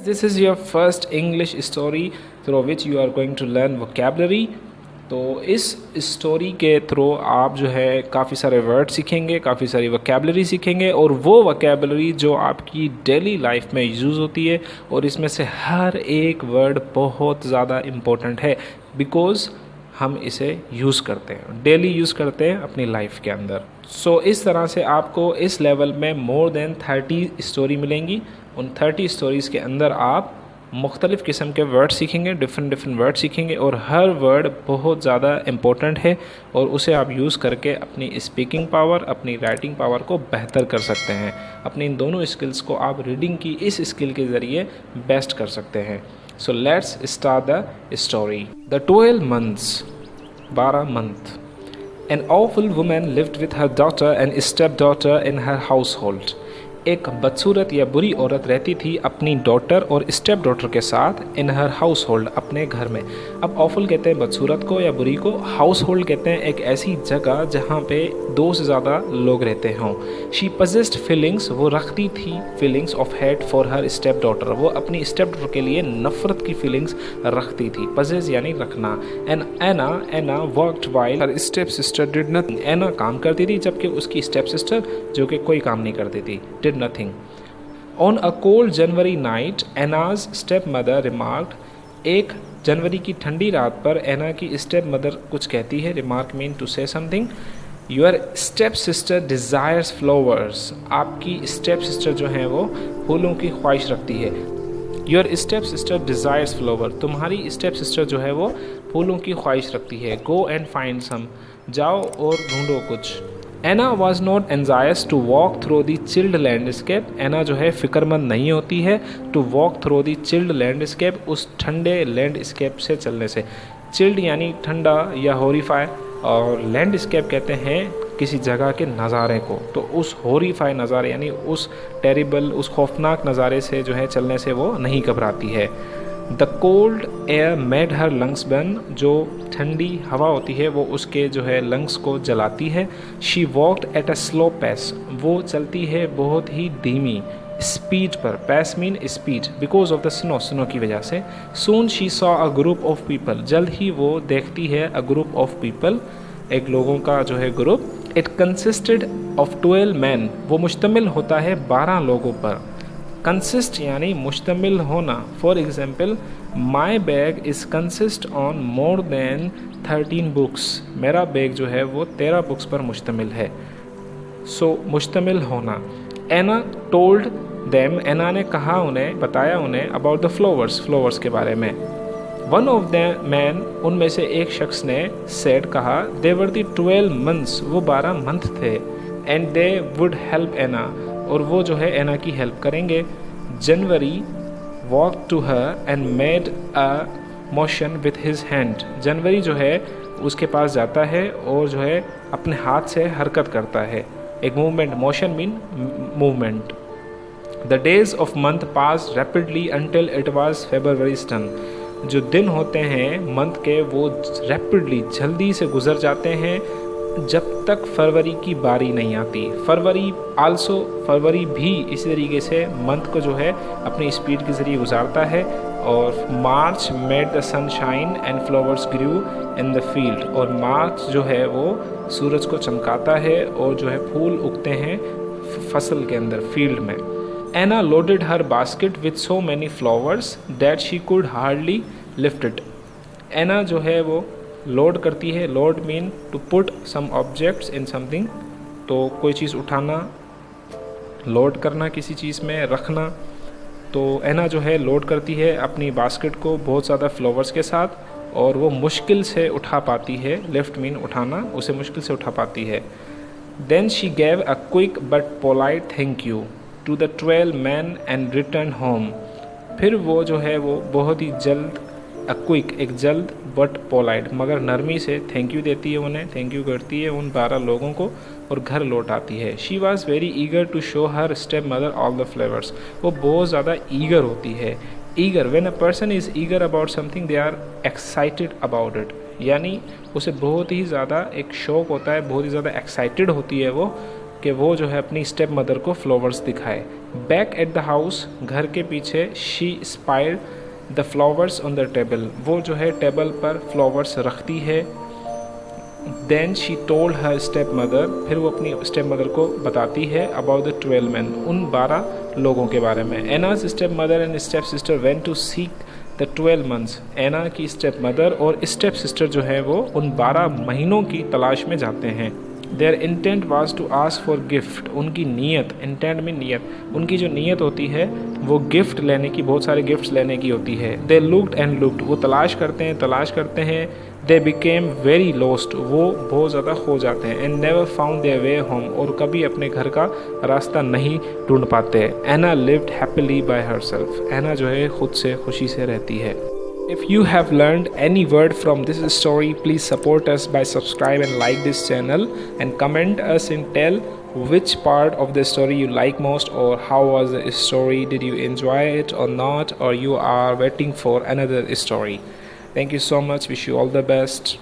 This is your first English story through which you are going to learn vocabulary. तो इस story के through आप जो है काफ़ी सारे वर्ड सीखेंगे, काफ़ी सारी वोकेबलरी सीखेंगे और वो वोकेबलरी जो आपकी डेली लाइफ में यूज़ होती है और इसमें से हर एक वर्ड बहुत ज़्यादा इम्पोर्टेंट है बिकॉज़ हम इसे यूज़ करते हैं, डेली यूज़ करते हैं अपनी लाइफ के अंदर। सो इस तरह से आपको इस लेवल में मोर देन 30 स्टोरी मिलेंगी। उन 30 स्टोरीज़ के अंदर आप मुख्तलिफ़ किस्म के वर्ड सीखेंगे, डिफरेंट वर्ड सीखेंगे और हर वर्ड बहुत ज़्यादा इम्पोर्टेंट है और उसे आप यूज़ करके अपनी स्पीकिंग पावर, अपनी राइटिंग पावर को बेहतर कर सकते हैं। अपनी इन दोनों स्किल्स को आप रीडिंग की इस स्किल के ज़रिए बेस्ट कर सकते हैं। So let's start the story. The 12 months, 12 month. An awful woman lived with her daughter and stepdaughter in her household. एक बदसूरत या बुरी औरत रहती थी अपनी डॉटर और स्टेप डॉटर के साथ इन हर हाउस होल्ड, अपने घर में। अब ऑफुल कहते हैं बदसूरत को या बुरी को, हाउस होल्ड कहते हैं एक ऐसी जगह जहाँ पे 2 से ज़्यादा लोग रहते हों। शी पजेस्ड फीलिंग्स, वो रखती थी feelings of hate for her step daughter, वो अपनी स्टेप डॉटर के लिए नफ़रत की फीलिंग्स रखती थी। पजेस यानी रखना। And Anna worked while her step sister did nothing, Anna काम करती थी जबकि उसकी स्टेप सिस्टर जो कि कोई काम नहीं करती थी, did nothing. On a cold January night, Anna's stepmother remarked, एक जनवरी की ठंडी रात पर एना की स्टेप मदर कुछ कहती है। Remark mean to say something. Your step sister desires flowers, आपकी स्टेप सिस्टर जो है वो फूलों की ख्वाहिश रखती है। Your step sister desires flower, तुम्हारी स्टेप सिस्टर जो है वो फूलों की ख्वाहिश रखती है। गो एंड फाइंड सम, जाओ और ढूंढो कुछ। Anna was not anxious to walk through the chilled landscape, Anna जो है फ़िक्रमंद नहीं होती है to walk through the chilled landscape, उस ठंडे लैंडस्केप से चलने से। चिल्ड यानी ठंडा या हॉरिफाई, और लैंडस्केप कहते हैं किसी जगह के नज़ारे को। तो उस हॉरिफाई नज़ारे यानी उस टेरिबल, उस खौफनाक नज़ारे से जो है चलने से वो नहीं घबराती है। The cold air made her lungs burn, जो ठंडी हवा होती है वो उसके जो है लंग्स को जलाती है। She walked at a slow pace, वो चलती है बहुत ही धीमी स्पीड पर। Pace mean speed, because of the snow, snow की वजह से। Soon she saw a group of people, जल्द ही वो देखती है अ ग्रुप ऑफ पीपल, एक लोगों का जो है group. It consisted of 12 man, वो मुश्तमिल होता है 12 लोगों पर। कंसिस्ट यानी मुश्तमिल होना। For example, my bag is consist on more than 13 books, मेरा बैग जो है वो 13 बुक्स पर मुश्तमिल है। सो मुश्तमिल होना। एना टोल्ड देम, एना ने कहा उन्हें, बताया उन्हें अबाउट द फ्लावर्स, फ्लावर्स के बारे में। वन ऑफ द मैन, उनमें से एक शख्स ने सेड, कहा, दे वर द 12 मंथ्स, वो 12 मंथ थे। And they would help Anna, और वो जो है एना की हेल्प करेंगे। January walk to her and made a motion with his hand, जनवरी जो है उसके पास जाता है और जो है अपने हाथ से हरकत करता है, एक movement. Motion mean movement. The days of month pass rapidly until it was February turn, जो दिन होते हैं मंथ के वो रैपिडली, जल्दी से गुजर जाते हैं जब तक फरवरी की बारी नहीं आती। फरवरी आल्सो, फरवरी भी इसी तरीके से मंथ को जो है अपनी स्पीड के ज़रिए गुजारता है। और March made the sunshine and flowers grew in the field, और मार्च जो है वो सूरज को चमकाता है और जो है फूल उगते हैं फसल के अंदर, फील्ड में। Anna loaded her basket with so many flowers that she could hardly lift it, Anna जो है वो लोड करती है। Load mean to put some objects in something, तो कोई चीज़ उठाना, लोड करना किसी चीज़ में, रखना। तो एना जो है लोड करती है अपनी बास्केट को बहुत ज़्यादा फ्लावर्स के साथ, और वो मुश्किल से उठा पाती है। लिफ्ट मीन उठाना, उसे मुश्किल से उठा पाती है। Then she gave a quick but polite thank you to the 12 man and return home, फिर वो जो है वो बहुत ही जल्द, अ क्विक एक जल्द, बट पोलाइट मगर नरमी से थैंक यू देती है उन्हें, थैंक यू करती है उन 12 लोगों को और घर लौट आती है। She was very eager to show her step mother all the flavours, वो बहुत ज़्यादा ईगर होती है। Eager, when a person is eager about something they are excited about it, यानी उसे बहुत ही ज़्यादा एक शौक़ होता है, बहुत ही ज़्यादा एक्साइटेड होती है वो कि वो जो है अपनी स्टेप मदर को फ्लावर्स दिखाए। बैक एट द हाउस, घर के पीछे, she spied the flowers on the table, वो जो है टेबल पर फ्लावर्स रखती है। Then she told her step mother, फिर वो अपनी स्टेप मदर को बताती है अबाउट द 12 men, उन 12 लोगों के बारे में। Ana's step mother and step sister went to seek the 12 months, Ana की स्टेप मदर और स्टेप सिस्टर जो है वो उन 12 महीनों की तलाश में जाते हैं। Their intent was to ask for gift, उनकी नीयत, इंटेंट में नीयत, उनकी जो नीयत होती है वो गिफ्ट लेने की, बहुत सारे गिफ्ट्स लेने की होती है। दे लुक्ड एंड लुक्ड, वो तलाश करते हैं। दे बिकेम वेरी लॉस्ट, वो बहुत ज़्यादा खो जाते हैं। And never found their way home, और कभी अपने घर का रास्ता नहीं ढूंढ पाते। एना लिव्ड हैप्पीली बाय हरसेल्फ, एना जो है खुद से खुशी से रहती है। If you have learned any word from this story, please support us by subscribe and like this channel, and comment us and tell which part of the story you like most, or how was the story, did you enjoy it or not, or you are waiting for another story. Thank you so much, wish you all the best.